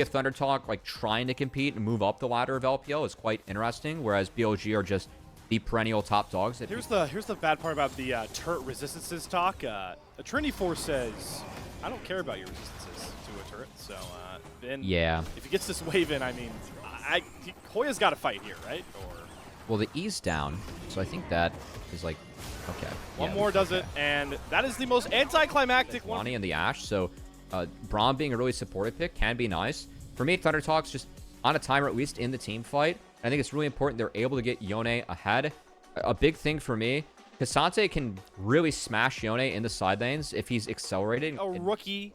if Thundertalk like trying to compete and move up the ladder of LPL is quite interesting, whereas BLG are just the perennial top dogs. Here's the bad part about the turret resistances talk. Trinity Force says, I don't care about your resistances to a turret. So then yeah, if he gets this wave in, I mean, Hoya's got to fight here, right? Or well, the E's down, so I think that is like okay. One more does it, and that is the most anticlimactic one. Lonnie and the Ashe, so Braum being a really supportive pick can be nice. For me, Thundertalk's just on a timer, at least in the team fight. I think it's really important they're able to get Yone ahead. A big thing for me, K'Sante can really smash Yone in the side lanes if he's accelerating. A rookie,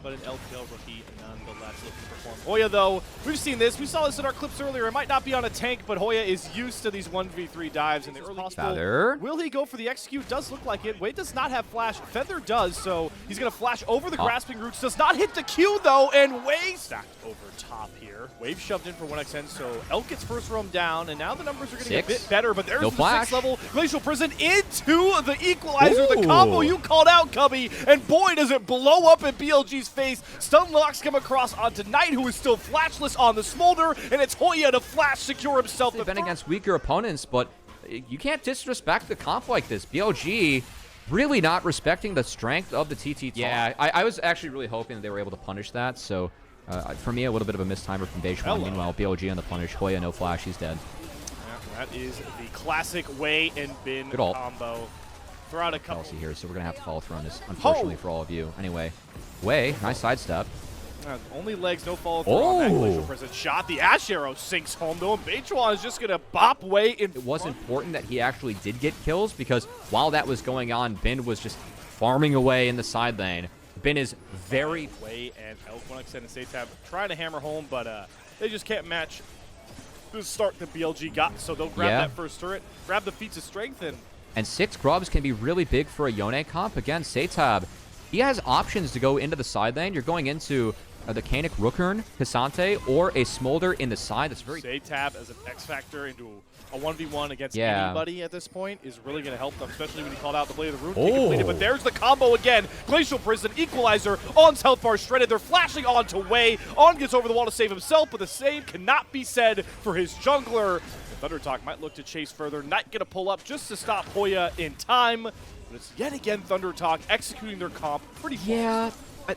but an LPL rookie nonetheless looking to perform. Hoya, though, we've seen this. We saw this in our clips earlier. It might not be on a tank, but Hoya is used to these 1v3 dives in the early possible. Feather. Will he go for the execute? Does look like it. Wade does not have flash. Feather does, so he's going to flash over the grasping roots. Does not hit the Q, though, and Wave stacked over top here. Wave shoved in for 1xN, so Elk gets first roam down, and now the numbers are going to get a bit better, but there's the 6th level Glacial Prison into the equalizer. Ooh. The combo you called out, Cubby, and boy, does it blow up in BLG's face. Stun locks come across onto Knight, who is still flashless on the Smolder, and it's Hoya to flash secure himself. They've been against weaker opponents, but you can't disrespect the comp like this. BLG really not respecting the strength of the TT. Yeah, I was actually really hoping that they were able to punish that, so for me, a little bit of a mistimer from Beijing. Meanwhile, BLG on the punish. Hoya, no flash. He's dead. Yeah, that is the classic Wei and Bin combo. Throw out a couple here, so we're going to have to follow through on this, unfortunately, for all of you. Anyway, Wei, nice sidestep. Only legs, no follow through on that Glacial Prison shot. The Ash Arrow sinks home, though, and Beichuan is just going to bop Wei in. It was important that he actually did get kills, because while that was going on, Bin was just farming away in the side lane. Bin is very... Wei and Elk 1xN and Satab trying to hammer home, but they just can't match the start that BLG got, so they'll grab that first turret, grab the feats of strength, and 6 grubs can be really big for a Yone comp. Again, Satab, he has options to go into the side lane. You're going into the Kanik Rookern, K'Sante, or a Smolder in the side. That's very... Satab as an X-Factor into a 1v1 against anybody at this point is really going to help them, especially when he called out the Blade of the Rune to be completed. But there's the combo again. Glacial Prison, Equalizer, On's health bar shredded. They're flashing on to Wei. On gets over the wall to save himself, but the same cannot be said for his jungler. Thundertalk might look to chase further. Knight going to pull up just to stop Hoya in time. But it's yet again Thundertalk executing their comp pretty fast. Yeah.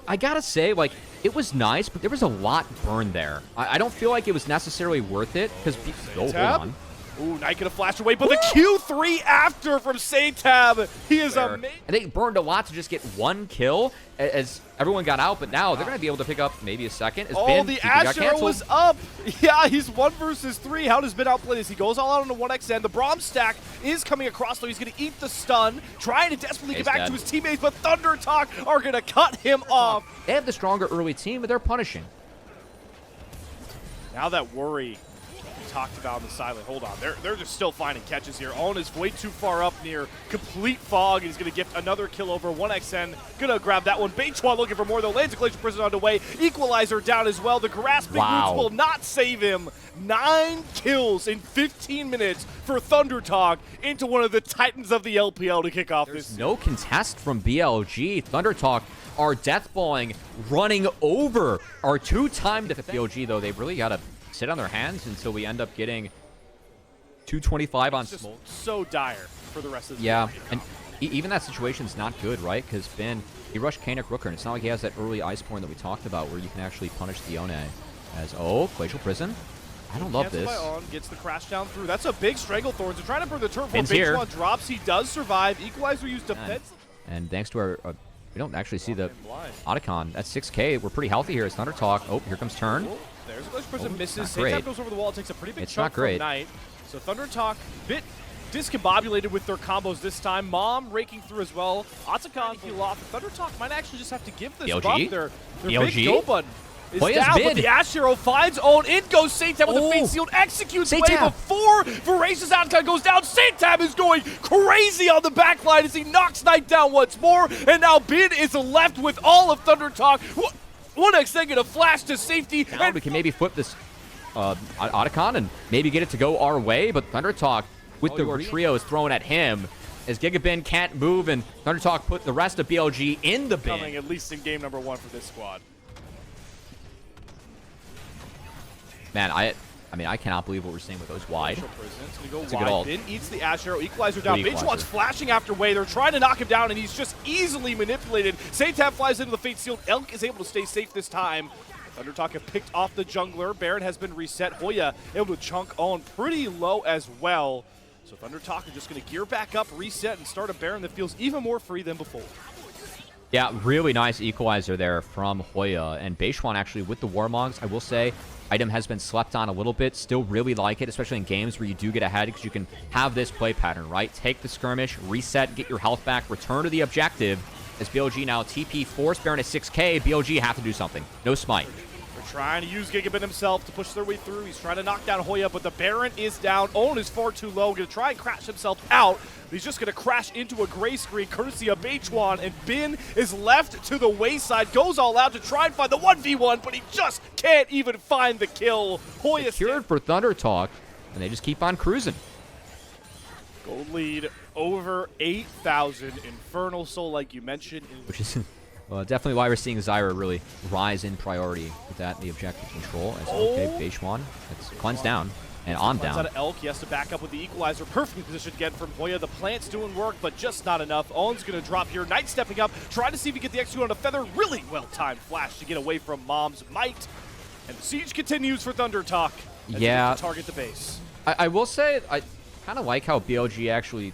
I gotta say, like, it was nice, but there was a lot burned there. I don't feel like it was necessarily worth it, because... hold on. Ooh, Knight gonna flash away, but the Q3 after from Satab. He is amazing. And they burned a lot to just get 1 kill as everyone got out, but now they're going to be able to pick up maybe a second. The Ash Arrow was up. Yeah, he's 1 versus 3. How does Bin outplay this? He goes all out on the 1xN. The Braum stack is coming across, though. He's going to eat the stun, trying to desperately get back to his teammates, but Thundertalk are going to cut him off. They have the stronger early team, but they're punishing. Now that worry talked about in the silent. Hold on. They're just still finding catches here. Owen is way too far up near complete fog. He's going to gift another kill over 1xN. Going to grab that one. Beichuan looking for more, though. Lands a Glacial Prison on the way. Equalizer down as well. The grasping roots will not save him. 9 kills in 15 minutes for Thundertalk into one of the titans of the LPL to kick off this. No contest from BLG. Thundertalk are deathballing, running over our 2-time BLG, though. They've really got to sit on their hands until we end up getting 225 on Smolder. So dire for the rest of the game. And even that situation's not good, right? Because Bin, he rushed Kanik Rooker, and it's not like he has that early ice porn that we talked about where you can actually punish the Yone. As, Glacial Prison. I don't love this. On, gets the crash down through. That's a big Stranglethorns. They're trying to burn the turret before Beichuan drops. He does survive. Equalizer used defense. And thanks to our... we don't actually see the Otacon. That's 6K. We're pretty healthy here. It's Thundertalk. Oh, here comes turn. There's a Glacial Prison misses. Satab goes over the wall, takes a pretty big chunk from Knight. So Thundertalk, bit discombobulated with their combos this time. Mom raking through as well. Otacon heal off. Thundertalk might actually just have to give this buff. Their big go button is down, but the Ash Arrow finds Own. In goes Satab with the Fate Sealed. Executes Wave before Voracious Otacon goes down. Satab is going crazy on the backline as he knocks Knight down once more. And now Bin is left with all of Thundertalk. 1xN gonna flash to safety. And we can maybe flip this Otacon and maybe get it to go our way, but Thundertalk with the trio is thrown at him as Gigabin can't move, and Thundertalk put the rest of BLG in the bin. Coming at least in game number 1 for this squad. Man, I mean, I cannot believe what we're seeing with those wide. It's a good ult. Bin eats the Ash Arrow, equalizer down. Bitchwan's flashing after Way. They're trying to knock him down, and he's just easily manipulated. Satab flies into the Fate Sealed. Elk is able to stay safe this time. Thundertalk have picked off the jungler. Baron has been reset. Hoya able to chunk on pretty low as well. So Thundertalk are just going to gear back up, reset, and start a Baron that feels even more free than before. Yeah, really nice equalizer there from Hoya. And Beishwan actually with the Warmogs, I will say, item has been slept on a little bit. Still really like it, especially in games where you do get ahead because you can have this play pattern, right? Take the skirmish, reset, get your health back, return to the objective. As BLG now TP force Baron at 6k, BLG have to do something. No smite. They're trying to use Gigabit himself to push their way through. He's trying to knock down Hoya, but the Baron is down. Owen is far too low. Going to try and crash himself out. He's just going to crash into a gray screen courtesy of Beishwan, and Bin is left to the wayside. Goes all out to try and find the 1v1, but he just can't even find the kill. Hoya secured for Thundertalk, and they just keep on cruising. Gold lead over 8,000. Infernal Soul, like you mentioned. Which is definitely why we're seeing Zyra really rise in priority with that and the objective control. As okay, Beishwan, that's cleanse down. And on down. Out of Elk, he has to back up with the equalizer. Perfect position again from Hoya. The plant's doing work, but just not enough. Owen's going to drop here. Knight stepping up, trying to see if he can get the X2 on a feather. Really well-timed flash to get away from Mom's might. And the siege continues for Thundertalk. Yeah. Target the base. I will say, I kind of like how BLG actually...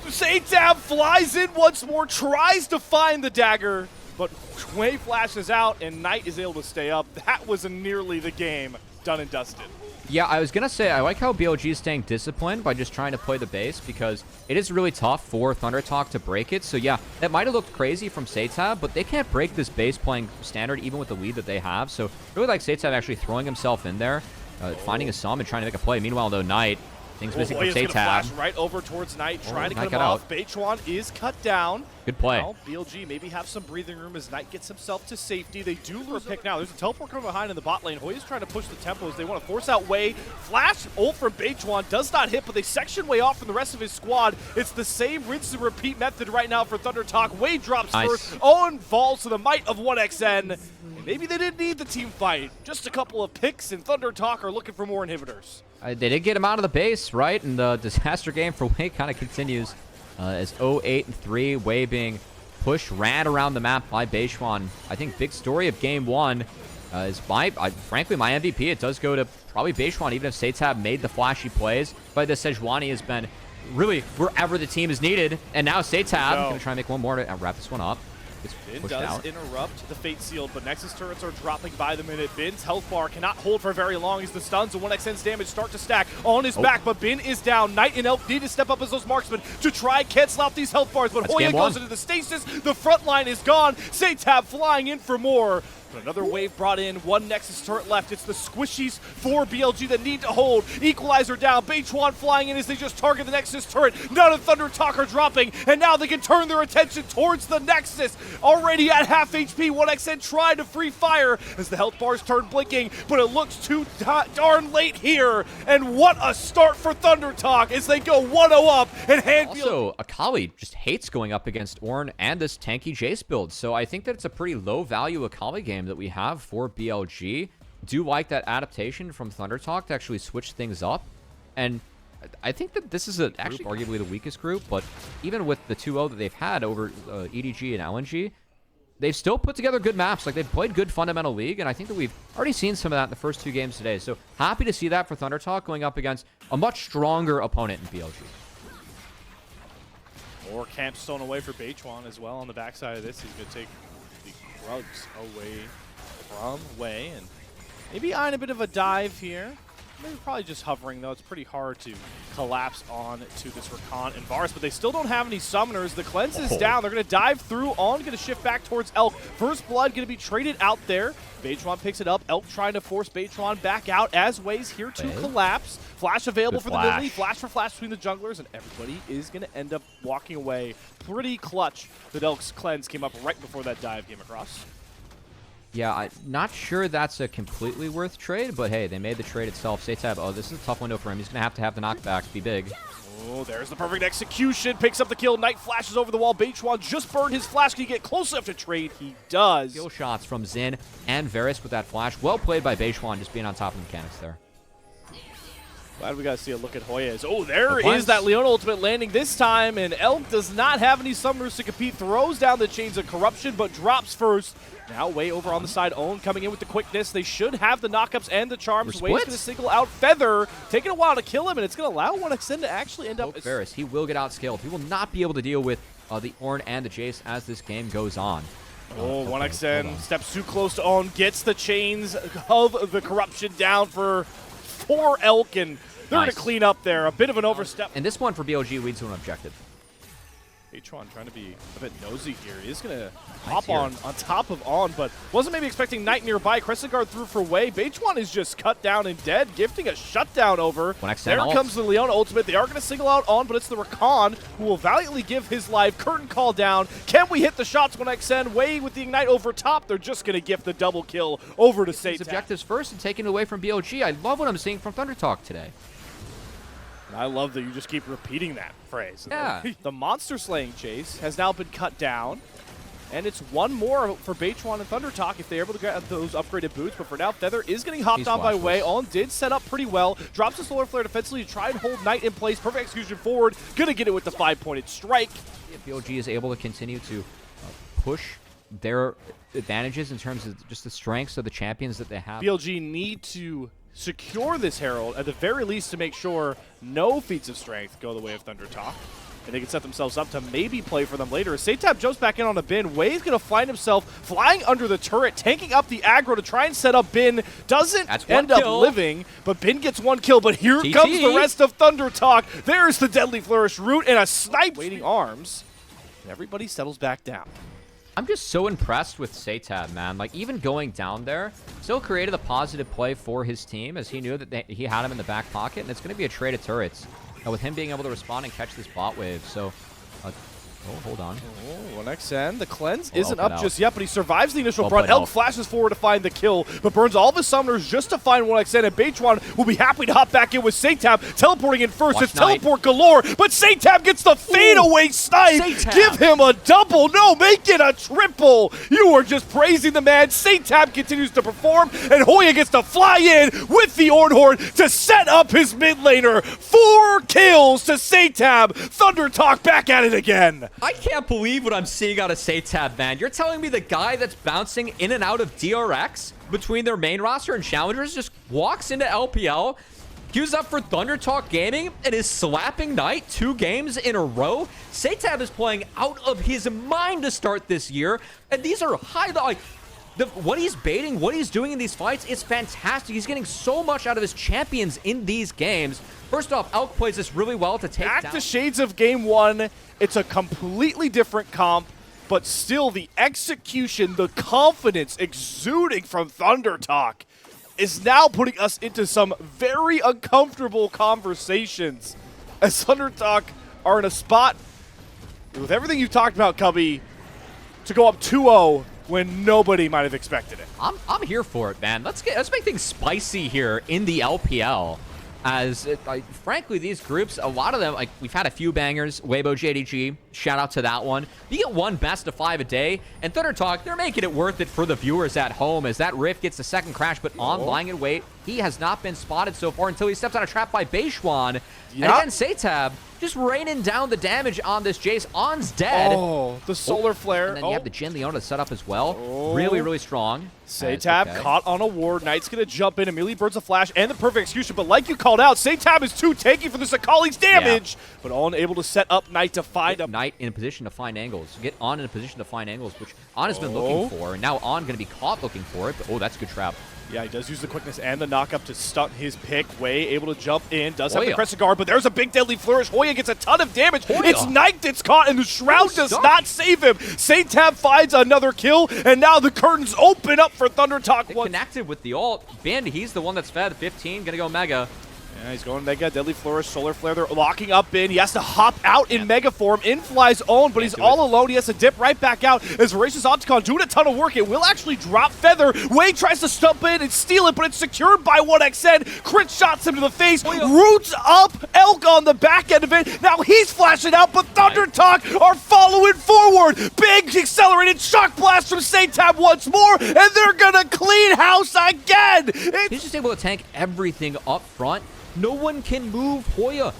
Satab flies in once more, tries to find the dagger, but Way flashes out, and Knight is able to stay up. That was nearly the game done and dusted. Yeah, I was going to say, I like how BLG is staying disciplined by just trying to play the base, because it is really tough for Thundertalk to break it. So yeah, that might have looked crazy from Satab, but they can't break this base playing standard, even with the lead that they have. So really like Satab actually throwing himself in there, finding a sum and trying to make a play. Meanwhile, though, Knight, things missing from Satab. Flash right over towards Knight, trying to cut him off. Beishwan is cut down. Good play. Now, BLG maybe have some breathing room as Knight gets himself to safety. They do lure a pick now. There's a teleport coming behind in the bot lane. Hoya's trying to push the tempos. They want to force out Way. Flash ult from Beishwan does not hit, but they section Way off from the rest of his squad. It's the same rinse and repeat method right now for Thundertalk. Way drops first. Owen falls to the might of 1xN. And maybe they didn't need the team fight. Just a couple of picks, and Thundertalk are looking for more inhibitors. They did get him out of the base, right? And the disaster game for Way kind of continues as 0-8-3. Way being pushed, ran around the map by Beishwan. I think big story of game one is frankly, my MVP. It does go to probably Beishwan, even if Satab made the flashy plays. But the Sejuani has been really wherever the team is needed. And now Satab going to try and make one more to wrap this one up. Bin does interrupt the Fate Sealed, but Nexus turrets are dropping by the minute. Bin's health bar cannot hold for very long as the stuns and 1xN's damage start to stack on his back, but Bin is down. Knight and Elk need to step up as those marksmen to try and cancel out these health bars, but Hoya goes into the stasis. The front line is gone. Satab flying in for more. But another wave brought in, one Nexus turret left. It's the squishies for BLG that need to hold. Equalizer down, Beishwan flying in as they just target the Nexus turret. None of Thundertalk are dropping, and now they can turn their attention towards the Nexus. Already at half HP, 1xN tried to free fire as the health bars turn blinking, but it looks too darn late here. And what a start for Thundertalk as they go 1-0 up and hand Also, Akali just hates going up against Ornn and this tanky Jace build, so I think that it's a pretty low value Akali game that we have for BLG. Do like that adaptation from Thundertalk to actually switch things up, and I think that this is actually arguably the weakest group, but even with the 2-0 that they've had over EDG and LNG, they've still put together good maps. Like, they've played good fundamental league, and I think that we've already seen some of that in the first two games today. So happy to see that for Thundertalk going up against a much stronger opponent in BLG. More camp stone away for Beishwan as well on the backside of this. He's going to take the Rugs away from Way, and maybe eyeing a bit of a dive here. Maybe probably just hovering, though. It's pretty hard to collapse on to this Rakan and Varus, but they still don't have any summoners. The cleanse is down. They're going to dive through. On going to shift back towards Elk. First Blood going to be traded out there. Beishwan picks it up. Elk trying to force Beishwan back out as Way's here to collapse. Flash available for the Bilibili. Flash for flash between the junglers, and everybody is going to end up walking away. Pretty clutch that Elk's cleanse came up right before that dive came across. Yeah, I'm not sure that's a completely worth trade, but hey, they made the trade itself. Seitab, oh, this is a tough window for him. He's going to have the knockback to be big. Oh, there's the perfect execution. Picks up the kill. Knight flashes over the wall. Beichuan just burned his flash. Can he get close enough to trade? He does. Skill shots from Xin and Varus with that flash. Well played by Beichuan, just being on top of the mechanics there. Glad we got to see a look at Hoya's. Oh, there is that Leona ultimate landing this time, and Elk does not have any summoners to compete. Throws down the chains of corruption, but drops first. Now way over on the side, Own coming in with the quickness. They should have the knockups and the charms. Way's going to single out Feather, taking a while to kill him, and it's going to allow 1xN to actually end up. Varus, he will get outscaled. He will not be able to deal with the Ornn and the Jace as this game goes on. Oh, 1xN steps too close to Own, gets the chains of the corruption down for Elk, and they're going to clean up there. A bit of an overstep. And this one for BLG leads to an objective. Atron trying to be a bit nosy here. He's going to hop on top of On, but wasn't maybe expecting Knight nearby. Crescent Guard through for Way. Beichuan is just cut down and dead, gifting a shutdown over. There comes the Leona ultimate. They are going to single out On, but it's the Rakan who will valiantly give his life. Curtain call down. Can we hit the shots? 1xN. Way with the Ignite over top. They're just going to gift the double kill over to Seitab. Objectives first and taken away from BLG. I love what I'm seeing from Thundertalk today. I love that you just keep repeating that phrase. Yeah. The monster slaying chase has now been cut down, and it's one more for Beichuan and Thundertalk if they're able to get those upgraded boots. But for now, Feather is getting hopped on by Way. On did set up pretty well. Drops the Solar Flare defensively to try and hold Knight in place. Perfect execution forward. Gonna get it with the 5-pointed strike. If BLG is able to continue to push their advantages in terms of just the strengths of the champions that they have. BLG need to secure this Herald, at the very least, to make sure no feats of strength go the way of Thundertalk. And they can set themselves up to maybe play for them later. As Seitab jumps back in on a Bin, Way's going to find himself flying under the turret, tanking up the aggro to try and set up Bin. Doesn't end up living, but Bin gets one kill. But here comes the rest of Thundertalk. There's the Deadly Flourish root and a snipe waiting arms. And everybody settles back down. I'm just so impressed with Seitab, man. Like, even going down there, still created a positive play for his team as he knew that he had him in the back pocket, and it's going to be a trade of turrets. With him being able to respond and catch this bot wave, so... oh, hold on. Oh, 1xN. The cleanse isn't up just yet, but he survives the initial brunt. Elk flashes forward to find the kill, but burns all of his summoners just to find 1xN, and Beichuan will be happy to hop back in with Seitab, teleporting in first. It's teleport galore, but Seitab gets the fadeaway snipe. Give him a double. No, make it a triple. You are just praising the man. Seitab continues to perform, and Hoya gets to fly in with the Ornhorn to set up his mid laner. 4 kills to Seitab. Thundertalk back at it again. I can't believe what I'm seeing out of Seitab, man. You're telling me the guy that's bouncing in and out of DRX between their main roster and challengers just walks into LPL, queues up for Thundertalk Gaming, and is slapping Knight 2 games in a row? Seitab is playing out of his mind to start this year, and these are what he's baiting, what he's doing in these fights is fantastic. He's getting so much out of his champions in these games. First off, Elk plays this really well to take down. Back to shades of game 1. It's a completely different comp, but still the execution, the confidence exuding from Thundertalk is now putting us into some very uncomfortable conversations as Thundertalk are in a spot with everything you talked about, Cubby, to go up 2-0 when nobody might have expected it. I'm here for it, man. Let's make things spicy here in the LPL. As, frankly, these groups, a lot of them, we've had a few bangers. Weibo JDG, shout out to that one. You get one best of 5 a day, and Thundertalk, they're making it worth it for the viewers at home as that Rift gets the second crash, but On lying in wait. He has not been spotted so far until he steps out of trap by Beichuan. And again, Seitab just raining down the damage on this Jace. On's dead. Oh, the solar flare. And then you have the Jin Leona to set up as well. Really, really strong. Seitab caught on a ward. Knight's going to jump in, immediately burns a flash and the perfect execution. But like you called out, Seitab is too tanky for this Akali's damage. But On able to set up Knight to find a Knight in a position to find angles. Get On in a position to find angles, which On has been looking for. And now On going to be caught looking for it. But, that's a good trap. Yeah, he does use the quickness and the knock-up to stun his pick. Way able to jump in, does have the Crescent Guard, but there's a big deadly flourish. Hoya gets a ton of damage. It's Knight that's caught, and the Shroud does not save him. Seitab finds another kill, and now the curtains open up for Thundertalk. Connected with the ult. Bin, he's the one that's fed 15, gonna go Mega. Yeah, he's going Mega, Deadly Flourish, Solar Flare. They're locking up in. He has to hop out in Mega form. In flies Own, but he's all alone. He has to dip right back out as Voracious Opticon doing a ton of work. It will actually drop Feather. Wei tries to stump in and steal it, but it's secured by 1xN. Crit shots him to the face. Roots up Elk on the back end of it. Now he's flashing out, but Thundertalk are following forward. Big accelerated Shock Blast from Satab once more, and they're gonna clean house again. He's just able to tank everything up front. No one can move Hoya.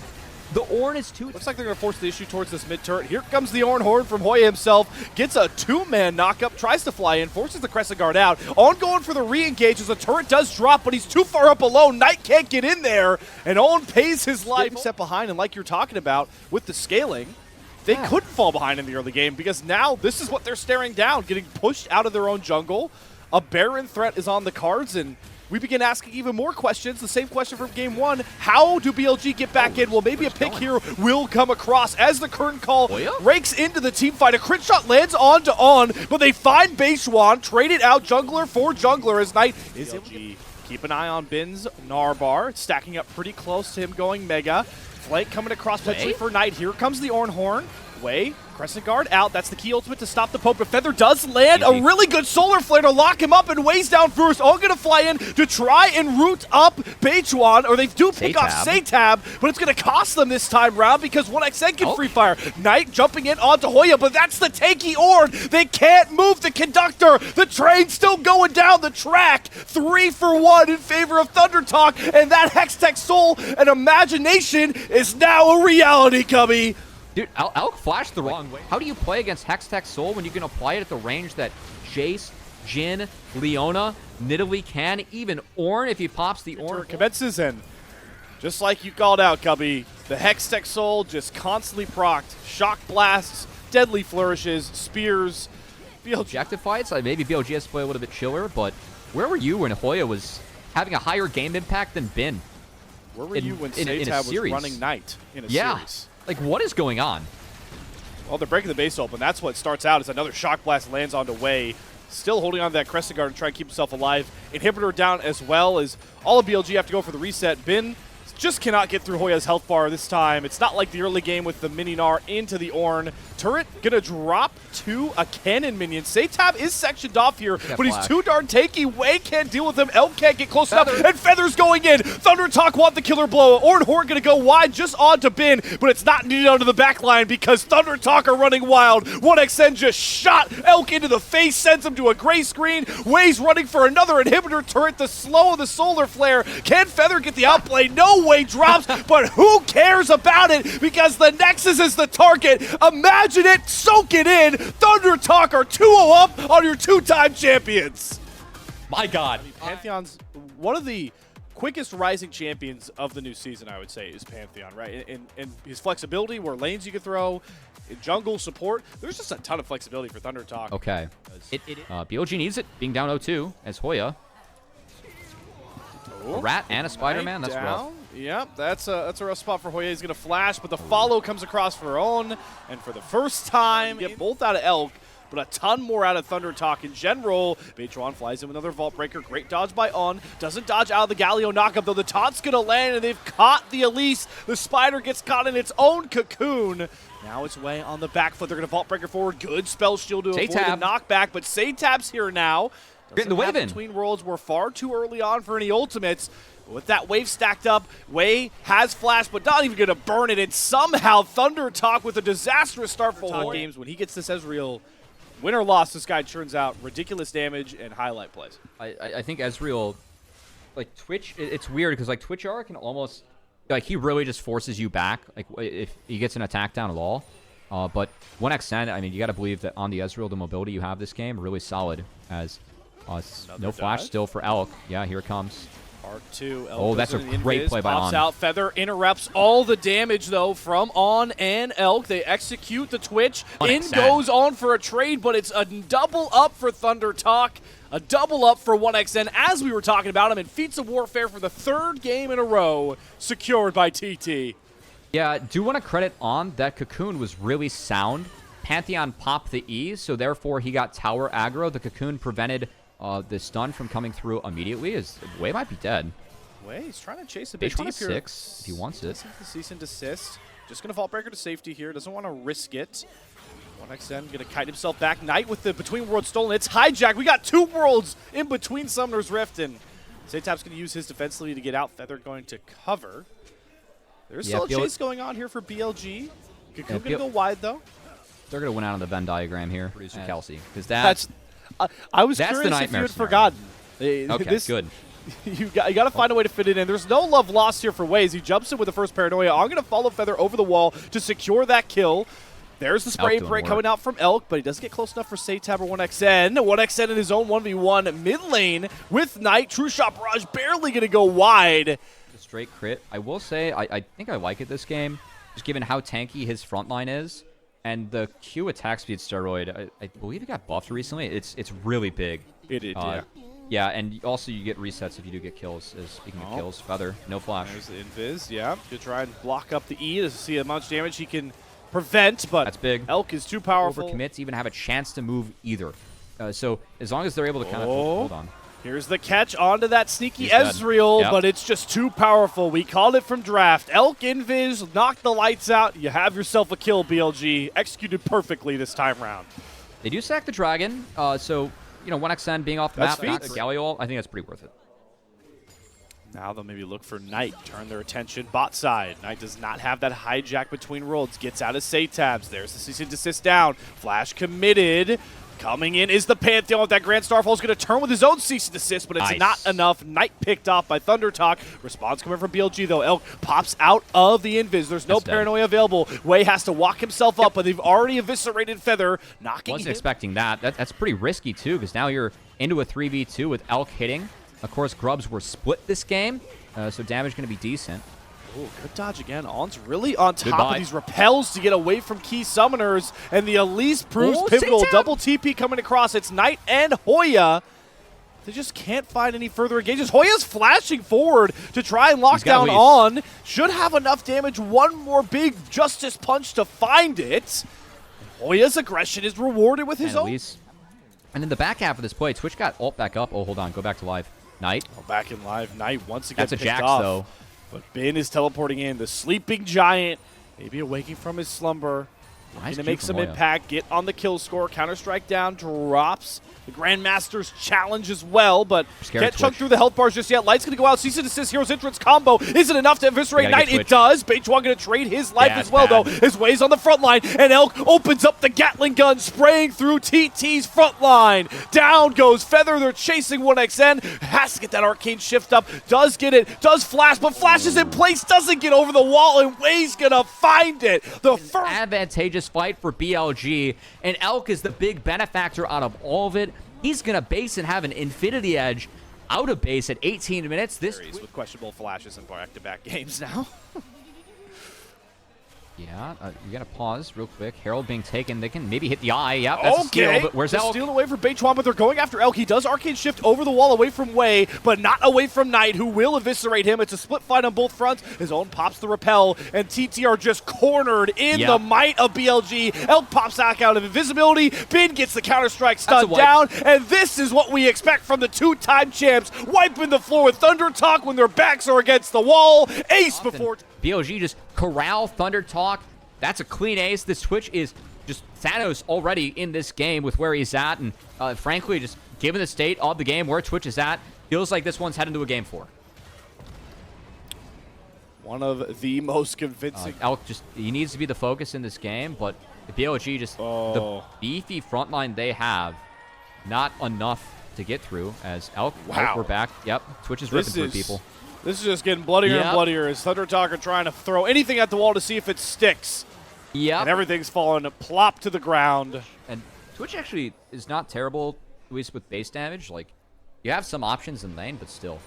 The Ornn is too... Looks like they're going to force the issue towards this mid-turret. Here comes the Ornn Horde from Hoya himself. Gets a two-man knockup, tries to fly in, forces the Crescent Guard out. On going for the re-engage as the turret does drop, but he's too far up alone. Knight can't get in there, and Own pays his life. Set behind, and like you're talking about, with the scaling, they couldn't fall behind in the early game because now this is what they're staring down, getting pushed out of their own jungle. A Baron threat is on the cards, and we begin asking even more questions. The same question from game one. How do BLG get back in? Well, maybe a pick here will come across as the curtain call rakes into the team fight. A crit shot lands onto On, but they find Beishuan, trade it out jungler for jungler as Knight is BLG. Keep an eye on Bin's Narbar, stacking up pretty close to him going Mega. Flank coming across potentially for Knight. Here comes the Ornn Horn. Wei, Crescent Guard out. That's the key ultimate to stop the poke, but Feather does land a really good Solar Flare to lock him up, and Wei's down first. All going to fly in to try and root up Beishuan, or they do pick off Satab, but it's going to cost them this time round because 1xN can free fire. Knight jumping in onto Hoya, but that's the tanky Ornn. They can't move the conductor. The train's still going down the track. 3 for 1 in favor of Thundertalk, and that Hextech Soul and Imagination is now a reality, Cubby. Dude, Elk flashed the wrong way. How do you play against Hextech Soul when you can apply it at the range that Jace, Jhin, Leona, Nidalee can? Even Ornn, if he pops the Ornn. Commences, and just like you called out, Cubby, the Hextech Soul just constantly procced. Shock Blasts, Deadly Flourishes, Spears. BLG. Objective fights, maybe BLG has to play a little bit chiller, but where were you when Hoya was having a higher game impact than Bin? Where were you when Satab was running Knight in a series? Like, what is going on? Well, they're breaking the base open. That's what starts out as another Shock Blast lands onto Wei. Still holding on to that Crescent Guard and trying to keep himself alive. Inhibitor down as well as all of BLG have to go for the reset. Bin just cannot get through Hoya's health bar this time. It's not like the early game with the mini Gnar into the Ornn. Turret gonna drop to a cannon minion. Satab is sectioned off here, but he's too darn tanky. Wei can't deal with him. Elk can't get close enough, and Feather's going in. Thundertalk want the killer blow. Ornn Horde gonna go wide just onto Bin, but it's not needed onto the back line because Thundertalk are running wild. 1xN just shot Elk into the face, sends him to a gray screen. Wei's running for another inhibitor turret. The slow of the Solar Flare. Can Feather get the outplay? No way drops, but who cares about it because the Nexus is the target. Imagine it, soak it in. Thundertalk are 2-0 up on your two-time champions. My God. Pantheon's one of the quickest rising champions of the new season, I would say, is Pantheon, right? And his flexibility, where lanes you can throw, in jungle support, there's just a ton of flexibility for Thundertalk. Okay. BLG needs it, being down 0-2 as Hoya. A rat and a Spider-Man, that's rough. Yep, that's a rough spot for Hoya. He's going to flash, but the follow comes across for Own, and for the first time, get both out of Elk, but a ton more out of Thundertalk in general. Beishuan flies in with another Vault Breaker. Great dodge by On. Doesn't dodge out of the Galio knockup, though the taunt's going to land, and they've caught the Elise. The Spider gets caught in its own cocoon. Now it's Wei on the back foot. They're going to Vault Breaker forward. Good spell shield to avoid the knockback, but Satab's here now. Getting the wave in. Between Worlds were far too early on for any ultimates. With that wave stacked up, Wei has flash, but not even going to burn it. And somehow Thundertalk with a disastrous start for Hoya. Games when he gets this Ezreal, win or loss, this guy churns out ridiculous damage and highlight plays. I think Ezreal, like Twitch, it's weird because like Twitch R can almost, like he really just forces you back. Like if he gets an attack down at all. But 1xN, I mean, you got to believe that on the Ezreal, the mobility you have this game, really solid as no flash still for Elk. Yeah, here it comes. R2. Oh, that's a great play by On. Out. Feather interrupts all the damage, though, from On and Elk. They execute the Twitch. In goes On for a trade, but it's a double up for Thundertalk. A double up for 1xN, as we were talking about him in Feats of Warfare for the third game in a row, secured by TT. Yeah, I do want to credit On. That cocoon was really sound. Pantheon popped the E, so therefore he got tower aggro. The cocoon prevented the stun from coming through immediately. Wei might be dead. Way, he's trying to chase a bit deep here. 6 if he wants it. Cease and desist. Just going to Vault Breaker to safety here. Doesn't want to risk it. 1xN going to kite himself back. Knight with the Between Worlds stolen. It's hijack. We got 2 worlds in between Summoner's Rift. And Saytab's going to use his defense lead to get out. Feather going to cover. There's still a chase going on here for BLG. Cocoon going to go wide, though. They're going to win out on the Venn diagram here. Producer Kelsey. Because that's I was curious if you had forgotten. Okay, good. You got to find a way to fit it in. There's no love lost here for Waze. He jumps in with the first Paranoia. I'm going to follow Feather over the wall to secure that kill. There's the spray and pray coming out from Elk, but he doesn't get close enough for Saytab or 1xN. 1xN in his own 1v1 mid lane with Knight. True Shot Barrage barely going to go wide. Straight crit. I will say, I think I like it this game, just given how tanky his front line is. And the Q attack speed steroid, I believe it got buffed recently. It's really big. It did, yeah. Yeah, and also you get resets if you do get kills. Speaking of kills, Feather, no flash. There's the invis, yeah. Gonna try and block up the E to see how much damage he can prevent, but that's big. Elk is too powerful. Overcommits even have a chance to move either. So as long as they're able to kind of hold on. Here's the catch onto that sneaky Ezreal, but it's just too powerful. We called it from draft. Elk invis, knock the lights out. You have yourself a kill, BLG. Executed perfectly this time round. They do sack the dragon, so, you know, 1xN being off the map, not Galliol, I think that's pretty worth it. Now they'll maybe look for Knight, turn their attention bot side. Knight does not have that hijack between worlds, gets out of Saytabs. There's the cease and desist down. Flash committed. Coming in is the Pantheon. That Grand Starfall is going to turn with his own cease and desist, but it's not enough. Knight picked off by Thundertalk. Response coming from BLG, though. Elk pops out of the invis. There's no Paranoia available. Way has to walk himself up, but they've already eviscerated Feather, knocking Wasn't expecting that. That's pretty risky, too, because now you're into a 3v2 with Elk hitting. Of course, Grubs were split this game, so damage going to be decent. Ooh, good dodge again. On's really on top of these repels to get away from key summoners, and the Elise proves pivotal. Double TP coming across. It's Knight and Hoya. They just can't find any further engagements. Hoya's flashing forward to try and lock down On. Should have enough damage. One more big Justice Punch to find it. Hoya's aggression is rewarded with his own. And in the back half of this play, Twitch got ult back up. Oh, hold on. Go back to live. Knight. Oh, back in live. Knight once again That's a Jax, off. though. But Ben is teleporting in. The sleeping giant, maybe awaking from his slumber. Looking to make some impact, get on the kill score. Counter-Strike down, drops. The Grandmaster's challenge as well, but can't chunk through the health bars just yet. Light's going to go out. Cease and desist. Hero's entrance combo. Is it enough to eviscerate Knight? It does. Beichuan going to trade his life as well, though. His Way's on the front line, and Elk opens up the Gatling gun, spraying through TT's front line. Down goes Feather. They're chasing 1xN. Has to get that arcane shift up. Does get it. Does flash, but flashes in place. Doesn't get over the wall, and Way's going to find it. The first advantageous fight for BLG, and Elk is the big benefactor out of all of it. He's going to base and have an Infinity Edge out of base at 18 minutes. This with questionable flashes in back-to-back games now. Yeah, you got to pause real quick. Herald being taken. They can maybe hit the eye. Yep, that's a steal, but where's Elk? Stealing away from Beichuan, but they're going after Elk. He does arcane shift over the wall away from Way, but not away from Knight, who will eviscerate him. It's a split fight on both fronts. His own pops the repel, and TT are just cornered in the might of BLG. Elk pops back out of invisibility. Bin gets the Counter-Strike stun down, and this is what we expect from the two-time champs, wiping the floor with Thundertalk when their backs are against the wall. Ace before... BLG just corral Thundertalk. That's a clean ace. This Twitch is just Thanos already in this game with where he's at. And frankly, just given the state of the game where Twitch is at, feels like this one's heading to a game 4. One of the most convincing. Elk he needs to be the focus in this game, but the BLG just, the beefy front line they have, not enough to get through as Elk. Wow. We're back. Yep. Twitch is ripping through people. This is just getting bloodier and bloodier as Thundertalk are trying to throw anything at the wall to see if it sticks. Yeah. And everything's falling plop to the ground. And Twitch actually is not terrible, at least with base damage. Like, you have some options in lane, but still.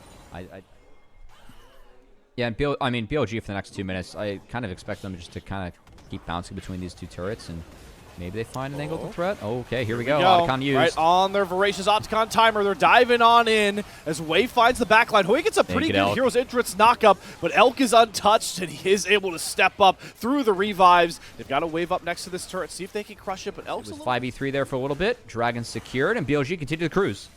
Yeah, and BLG for the next 2 minutes, I kind of expect them just to kind of keep bouncing between these two turrets, and maybe they find an angle to threat. Oh, okay, here we go. Otacon used. Right on their voracious Otacon timer. They're diving on in as Way finds the backline. Hoy gets a pretty good Hero's Entrance knockup, but Elk is untouched, and he is able to step up through the revives. They've got to wave up next to this turret, see if they can crush it, but Elk's it was 5v3 there for a little bit. Dragon secured, and BLG continued to cruise.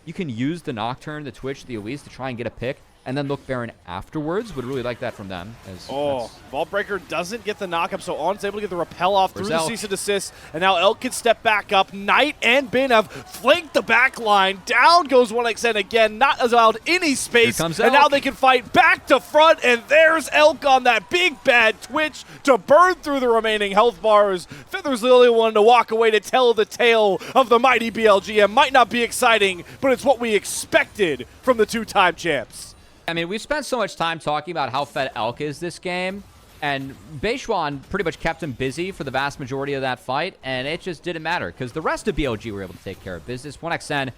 you can use the Nocturne, the Twitch, the Elise to try and get a pick, and then look Baron afterwards. Would really like that from them. Vault Breaker doesn't get the knock-up, so On's able to get the repel off through the cease and desist, and now Elk can step back up. Knight and Bin have flanked the back line. Down goes 1xN again, not allowed any space, and now they can fight back to front, and there's Elk on that big bad Twitch to burn through the remaining health bars. Feather's the only one to walk away to tell the tale of the mighty BLG. It might not be exciting, but it's what we expected from the two-time champs. I mean, we've spent so much time talking about how fed Elk is this game, and Beishuan pretty much kept him busy for the vast majority of that fight, and it just didn't matter because the rest of BLG were able to take care of business. 1xN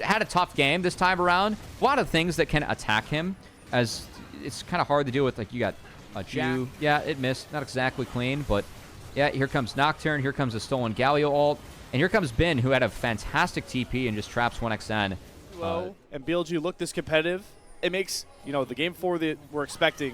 had a tough game this time around. A lot of things that can attack him, as it's kind of hard to deal with. Like, you got a Jack. Yeah, it missed. Not exactly clean, but yeah, here comes Nocturne. Here comes a stolen Galio ult. And here comes Bin, who had a fantastic TP and just traps 1xN. And BLG looked this competitive. It makes, you know, the game 4 that we're expecting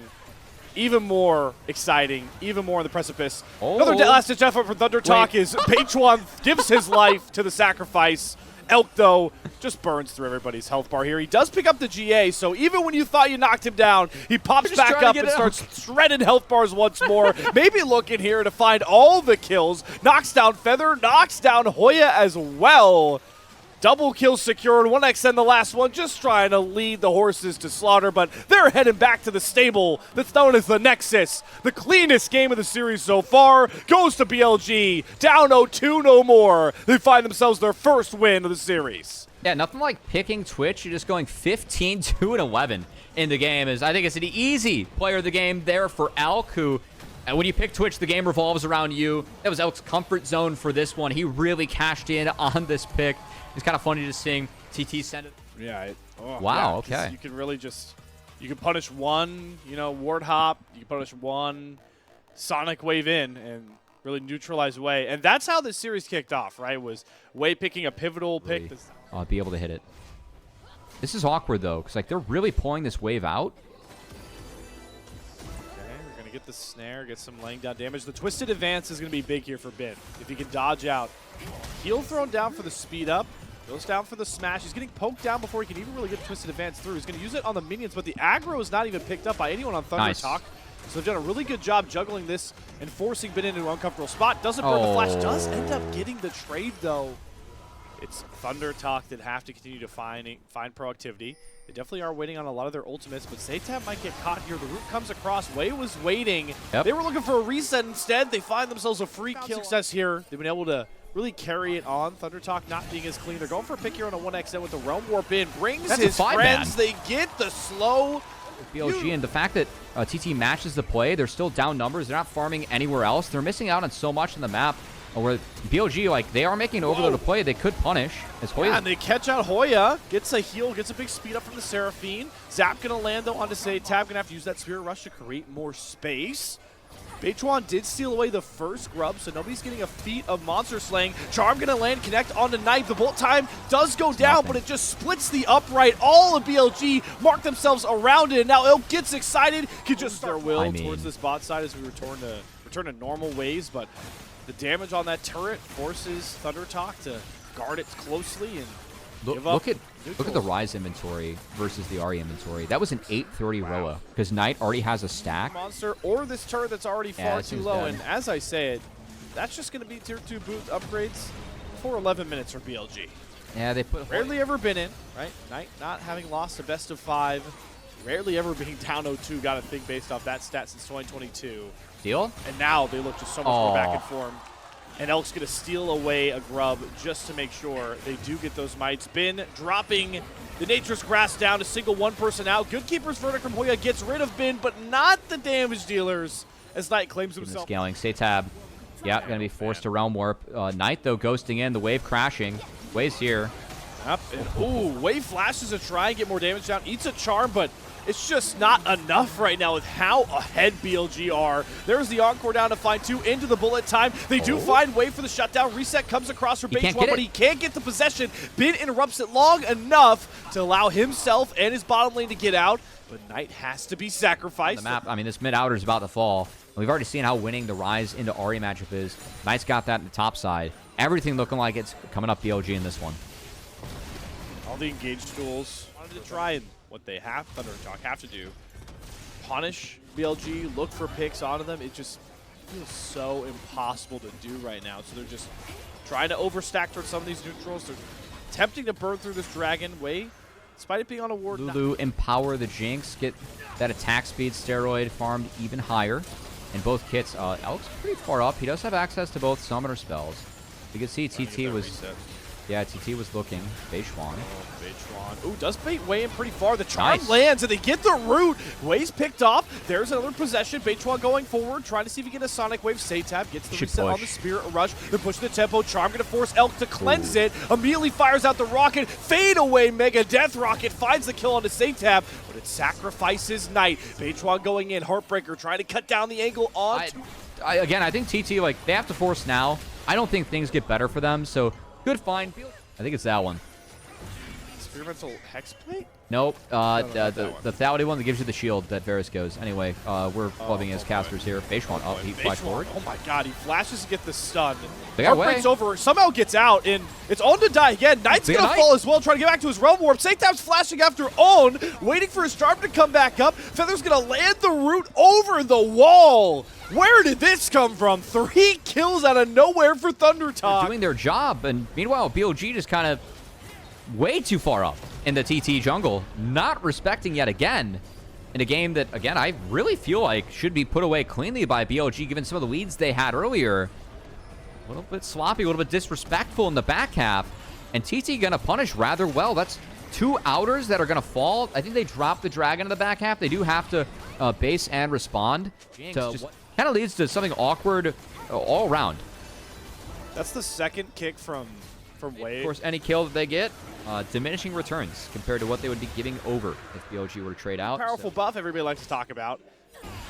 even more exciting, even more on the precipice. Another last-ditch effort for Thundertalk is Beishuan gives his life to the sacrifice. Elk, though, just burns through everybody's health bar here. He does pick up the GA, so even when you thought you knocked him down, he pops back up and starts shredding health bars once more. Maybe looking here to find all the kills. Knocks down Feather, knocks down Hoya as well. Double kill secured. 1xN the last one, just trying to lead the horses to slaughter, but they're heading back to the stable that's known as the Nexus. The cleanest game of the series so far goes to BLG. Down 0-2 no more. They find themselves their first win of the series. Yeah, nothing like picking Twitch. You're just going 15-2-11 in the game. I think it's an easy player of the game there for Elk, who, when you pick Twitch, the game revolves around you. That was Elk's comfort zone for this one. He really cashed in on this pick. It's kind of funny just seeing TT send it. Yeah. Wow, okay. You can really just, you can punish one, you know, ward hop. You can punish one Sonic Wave in and really neutralize Wei. And that's how this series kicked off, right? Was Wei picking a pivotal pick. I'll be able to hit it. This is awkward, though, because like they're really pulling this wave out. Okay, we're going to get the snare, get some laying down damage. The twisted advance is going to be big here for Bin. If he can dodge out. Heel thrown down for the speed up. Goes down for the smash. He's getting poked down before he can even really get twisted advance through. He's going to use it on the minions, but the aggro is not even picked up by anyone on Thundertalk. So they've done a really good job juggling this and forcing Bin into an uncomfortable spot. Doesn't burn the flash. Does end up getting the trade, though. It's Thundertalk that have to continue to find proactivity. They definitely are waiting on a lot of their ultimates, but Zaytab might get caught here. The root comes across. Wei was waiting. They were looking for a reset instead. They find themselves a free kill success here. They've been able to really carry it on. Thundertalk not being as clean. They're going for a pick here on a 1xN with the Realm Warp in. Brings his friends. They get the slow. BLG, and the fact that TT matches the play, they're still down numbers. They're not farming anywhere else. They're missing out on so much on the map. Where BLG, like, they are making an overload of play. They could punish. As Hoya, and they catch out Hoya. Gets a heal, gets a big speed up from the Seraphine. Zap going to land, though, onto Zaytab. Going to have to use that Spirit Rush to create more space. Beishuan did steal away the first grub, so nobody's getting a feat of monster slaying. Charm going to land, connect onto Knight. The bolt time does go down, but it just splits the upright. All of BLG mark themselves around it, and now Elk gets excited. Can just start will towards this bot side as we return to normal ways, but the damage on that turret forces Thundertalk to guard it closely and look at the Rise inventory versus the Ahri inventory. That was an 830 Roa because Knight already has a stack. Monster or this turret that's already far too low. And as I say it, that's just going to be tier 2 boot upgrades for 11 minutes for BLG. Yeah, they put rarely ever been in, right? Knight not having lost a best of 5. Rarely ever being down 0-2. Got to think based off that stat since 2022. Deal? And now they look just so much more back in form. And Elk's going to steal away a grub just to make sure they do get those mites. Bin dropping the Nature's Grass down to single one person out. Good Keeper's Verdict from Hoya gets rid of Bin, but not the damage dealers as Knight claims himself. Scaling. Zaytab. Yeah, going to be forced to Realm Warp. Knight, though, ghosting in. The wave crashing. Wei's here. Yep. And, Wei flashes to try and get more damage down. Eats a charm, but it's just not enough right now with how ahead BLG are. There's the Encore down to find 2 into the bullet time. They do find Wei for the shutdown. Reset comes across for Beishuan, but he can't get the possession. Bin interrupts it long enough to allow himself and his bottom lane to get out, but Knight has to be sacrificed. The map, I mean, this mid-outer is about to fall. We've already seen how winning the Rise into Ahri matchup is. Knight's got that in the top side. Everything looking like it's coming up BLG in this one. All the engaged tools. Wanted to try and what they have, Thundertalk have to do. Punish BLG, look for picks onto them. It just feels so impossible to do right now. So they're just trying to overstack towards some of these neutrals. They're attempting to burn through this Dragon way, despite it being on a ward. Lulu empower the Jinx, get that attack speed steroid farmed even higher. In both kits, Elk's pretty far up. He does have access to both summoner spells. You can see TT was... Reset. Yeah, TT was looking. Beichuan. Oh, Beichuan. Ooh, does bait Wei in pretty far. The charm lands, and they get the root. Wei's picked off. There's another possession. Beichuan going forward, trying to see if he can get a Sonic Wave. Satab gets the reset on the Spirit Rush. They're pushing the tempo. Charm going to force Elk to cleanse it. Immediately fires out the rocket. Fade away Mega Death Rocket. Finds the kill on the Satab, but it sacrifices Knight. Beichuan going in. Heartbreaker trying to cut down the angle on. Again, I think TT, like, they have to force now. I don't think things get better for them, so... Good find. I think it's that one. Experimental Hexplate? Nope. The Thowdy one that gives you the shield that Varus goes. Anyway, we're clubbing his casters here. Beichuan up. He flies forward. Oh my god, he flashes to get the stun. They got away. Breaks over. Somehow gets out, and it's On to die again. Knight's going to fall as well, trying to get back to his Realm Warp. Satab's flashing after On, waiting for his Charm to come back up. Feather's going to land the root over the wall. Where did this come from? 3 kills out of nowhere for Thundertalk. They're doing their job, and meanwhile, BLG just kind of way too far up in the TT jungle, not respecting yet again in a game that, again, I really feel like should be put away cleanly by BLG given some of the leads they had earlier. A little bit sloppy, a little bit disrespectful in the back half, and TT gonna punish rather well. That's 2 outers that are gonna fall. I think they dropped the Dragon in the back half. They do have to base and respond. Just kind of leads to something awkward all around. That's the second kick from Wei. Of course, any kill that they get, diminishing returns compared to what they would be giving over if BLG were to trade out. Powerful buff everybody likes to talk about.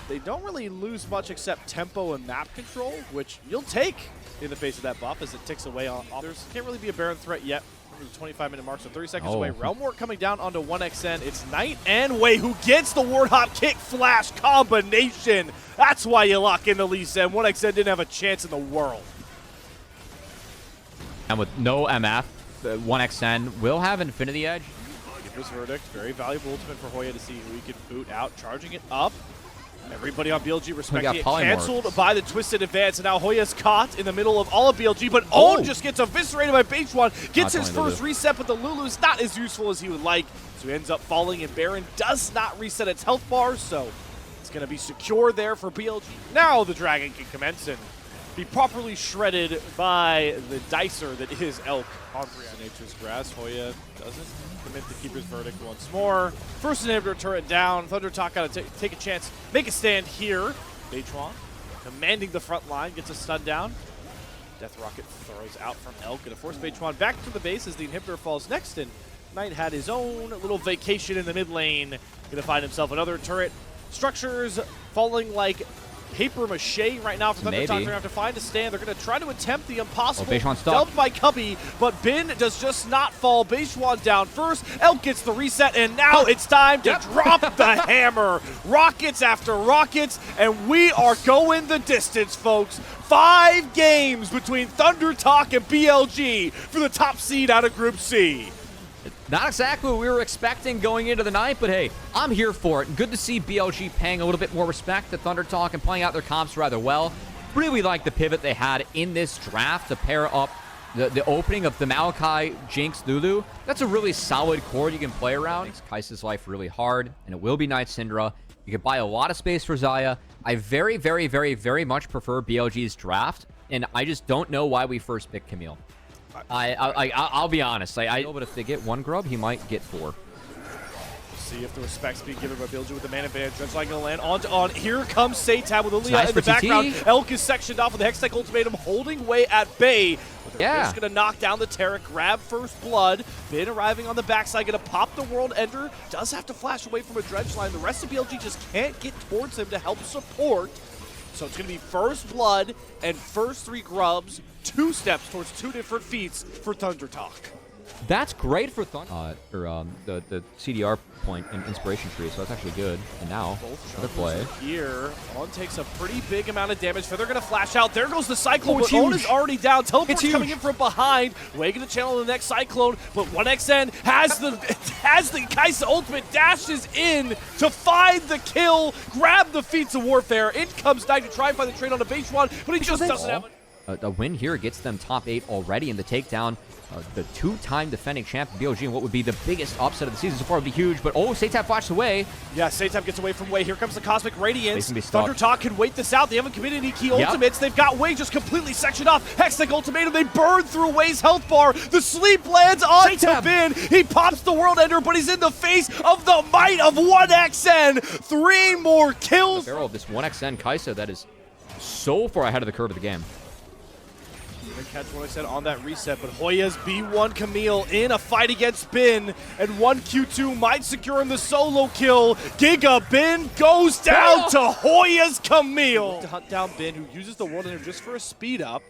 They don't really lose much except tempo and map control, which you'll take in the face of that buff as it ticks away on others. Can't really be a Baron threat yet. The 25-minute mark, so 30 seconds away. Realm Warp coming down onto 1xN. It's Knight and Wei who gets the Ward Hop kick flash combination. That's why you lock in the Lee Sin. 1xN didn't have a chance in the world. And with no MF, 1xN will have Infinity Edge. Give this verdict. Very valuable ultimate for Hoya to see who he can boot out. Charging it up. Everybody on BLG respecting it. Cancelled by the Twisted Advance, and now Hoya's caught in the middle of all of BLG, but On just gets eviscerated by Beichuan. Gets his first reset, but the Lulu's not as useful as he would like, so he ends up falling, and Baron does not reset its health bar, so it's going to be secure there for BLG. Now the Dragon can commence and be properly shredded by the dicer that is Elk on Nature's Grass. Hoya doesn't commit to Keeper's Verdict once more. First inhibitor turret down. Thundertalk got to take a chance, make a stand here. Beichuan commanding the front line, gets a stun down. Death Rocket throws out from Elk, going to force Beichuan back to the base as the inhibitor falls next, and Knight had his own little vacation in the mid lane. Going to find himself another turret. Structures falling like paper mache right now for Thundertalk. They're going to have to find a stand. They're going to try to attempt the impossible. Dumped by Cubby, but Bin does just not fall. Beichuan down first. Elk gets the reset, and now it's time to drop the hammer. Rockets after rockets, and we are going the distance, folks. 5 games between Thundertalk and BLG for the top seed out of Group C. Not exactly what we were expecting going into the night, but hey, I'm here for it. Good to see BLG paying a little bit more respect to Thundertalk and playing out their comps rather well. Really like the pivot they had in this draft to pair up the opening of the Maokai, Jinx, Lulu. That's a really solid core you can play around. Makes Kai'Sa's life really hard, and it will be Night Syndra. You can buy a lot of space for Xayah. I very, very, very, very much prefer BLG's draft, and I just don't know why we first picked Camille. I'll be honest. I know, but if they get 1 grub, he might get 4. See if the respect's being given by BLG with the man advantage. Dredgeline going to land on. Here comes Satab with Aaliyah in the background. Elk is sectioned off with the Hextech Ultimatum, holding Wei at bay. They're just going to knock down the Terra, grab first blood. Bin arriving on the backside, going to pop the World Ender. Does have to flash away from a Dredgeline. The rest of BLG just can't get towards him to help support. So it's going to be first blood and first 3 grubs, 2 steps towards 2 different feats for Thundertalk. That's great for Thunder. The CDR point and inspiration tree, so that's actually good. And now, another play. Here, On takes a pretty big amount of damage. Feather gonna flash out. There goes the Cyclone, but On is already down. Teleport's coming in from behind. Way gonna channel the next Cyclone, but 1xN has the Kai'Sa ultimate, dashes in to find the kill, grab the feats of warfare. In comes Knight to try and find the trade on a base one, but he just doesn't have it. A win here gets them top 8 already in the takedown. The two-time defending champ BLG, and what would be the biggest upset of the season so far would be huge, but Seitab flashes away. Yeah, Seitab gets away from Wei. Here comes the Cosmic Radiance. Thundertalk can wait this out. They haven't committed any key ultimates. They've got Wei just completely sectioned off. Hextech Ultimatum, they burn through Wei's health bar. The sleep lands onto Bin. He pops the World Ender, but he's in the face of the might of 1xN. 3 more kills. The barrel of this 1xN Kai'Sa that is so far ahead of the curve of the game. Catch what I said on that reset, but Hoya's B1 Camille in a fight against Bin, and 1Q2 might secure him the solo kill. Giga Bin goes down to Hoya's Camille. To hunt down Bin, who uses the World Ender just for a speed up.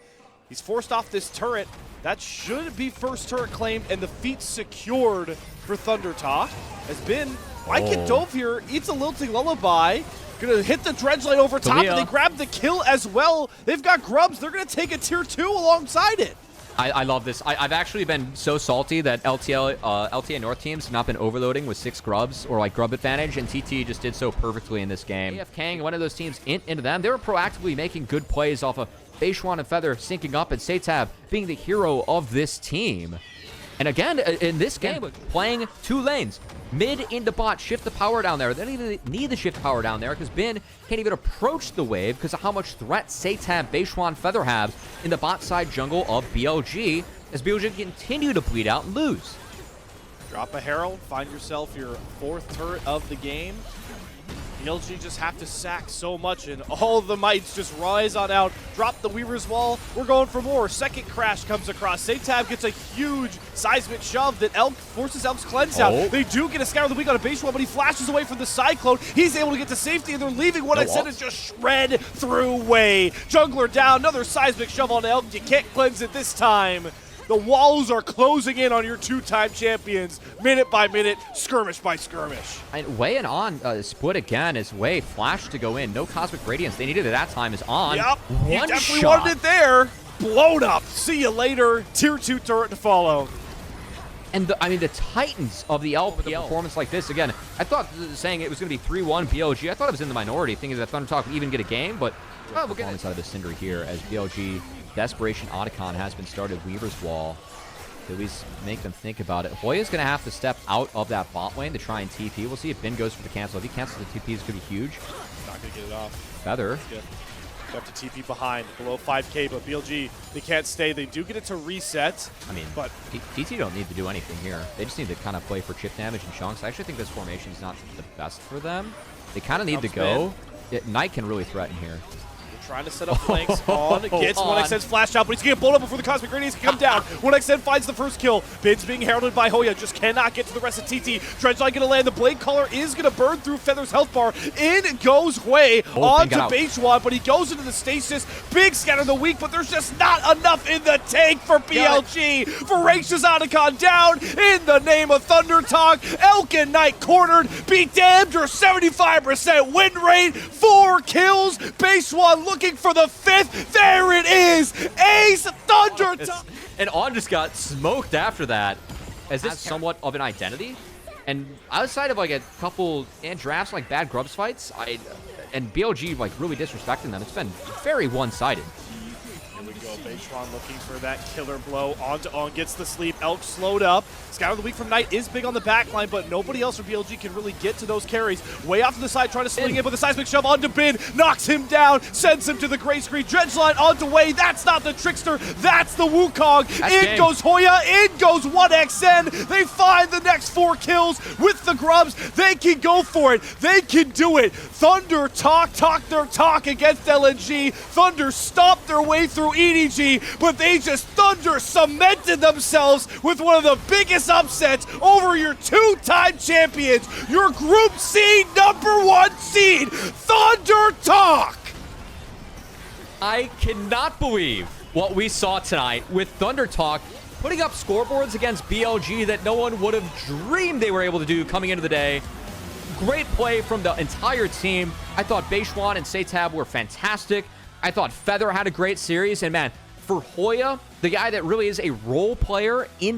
He's forced off this turret. That should be first turret claimed, and the feat secured for Thundertalk. As Bin, like it dove here, eats a lilting lullaby. Gonna hit the dredge line over top, and they grab the kill as well. They've got grubs. They're gonna take a tier 2 alongside it. I love this. I've actually been so salty that LTA North teams have not been overloading with 6 grubs or like grub advantage, and TT just did so perfectly in this game. AFKing one of those teams into them. They were proactively making good plays off of Beishwan and Feather syncing up, and Seitab being the hero of this team. And again, in this game, playing 2 lanes. Mid into bot, shift the power down there. They don't even need the shift power down there because Bin can't even approach the wave because of how much threat Seitab, Beishwan, Feather have in the bot side jungle of BLG as BLG continue to bleed out and lose. Drop a Herald, find yourself your 4th turret of the game. BLG just have to sack so much, and all of the mites just rise on out. Drop the Weaver's Wall. We're going for more. Second crash comes across. Seitab gets a huge seismic shove that Elk forces Elk's cleanse out. They do get a Scour of the Week on a base one, but he flashes away from the Cyclone. He's able to get to safety, and they're leaving what I said is just shred through Wei. Jungler down. Another seismic shove on Elk. You can't cleanse it this time. The walls are closing in on your 2-time champions, minute by minute, skirmish by skirmish. And Wei and On split again as Wei flashed to go in. No Cosmic Radiance. They needed it that time as On. Yep, he definitely wanted it there. Blown up. See you later. Tier 2 turret to follow. And the titans of the LPL. With a performance like this, again, I thought saying it was going to be 3-1 BLG. I thought it was in the minority, thinking that Thundertalk would even get a game, but we'll get inside of the Cinder here as BLG Desperation Otacon has been started. Weaver's Wall to at least make them think about it. Hoya's going to have to step out of that bot lane to try and TP. We'll see if Bin goes for the cancel. If he cancels the TP, it's going to be huge. Not going to get it off. Feather. Have to TP behind, below 5k, but BLG, they can't stay. They do get it to reset. I mean, but TT don't need to do anything here. They just need to kind of play for chip damage and chunks. I actually think this formation is not the best for them. They kind of need to go. Knight can really threaten here. Trying to set up flanks. On gets 1xN's flash out, but he's going to get blown up before the Cosmic Radiance can come down. 1xN finds the first kill. Bin's being heralded by Hoya, just cannot get to the rest of TT. Dredgeline going to land. The Blade Caller is going to burn through Feather's health bar. In goes Wei onto Beishwan, but he goes into the stasis. Big scatter of the week, but there's just not enough in the tank for BLG. Voracious Otacon down in the name of Thundertalk. Elk and Knight cornered. Be damned, your 75% win rate. 4 kills. Beishwan looking for the 5th. There it is. Ace Thundertalk. And On just got smoked after that. As this somewhat of an identity. And outside of like a couple and drafts like bad grubs fights, and BLG like really disrespecting them, it's been very one-sided. Here we go. Beishwan looking for that killer blow. Onto On, gets the sleep. Elk slowed up. Scout of the Week from Knight is big on the backline, but nobody else from BLG can really get to those carries. Way off to the side, trying to swing in, but the seismic shove onto Bin, knocks him down, sends him to the gray screen. Dredgeline onto Wei. That's not the Trickster, that's the Wukong. In goes Hoya, in goes 1xN. They find the next 4 kills with the grubs. They can go for it. They can do it. Thundertalk talk their talk against LNG. Thunder stomped their way through EDG, but they just Thunder cemented themselves with one of the biggest upsets over your 2-time champions, your Group C #1 seed, Thundertalk. I cannot believe what we saw tonight with Thundertalk putting up scoreboards against BLG that no one would have dreamed they were able to do coming into the day. Great play from the entire team. I thought Beishuan and Seitab were fantastic. I thought Feather had a great series. And man, for Hoya, the guy that really is a role player in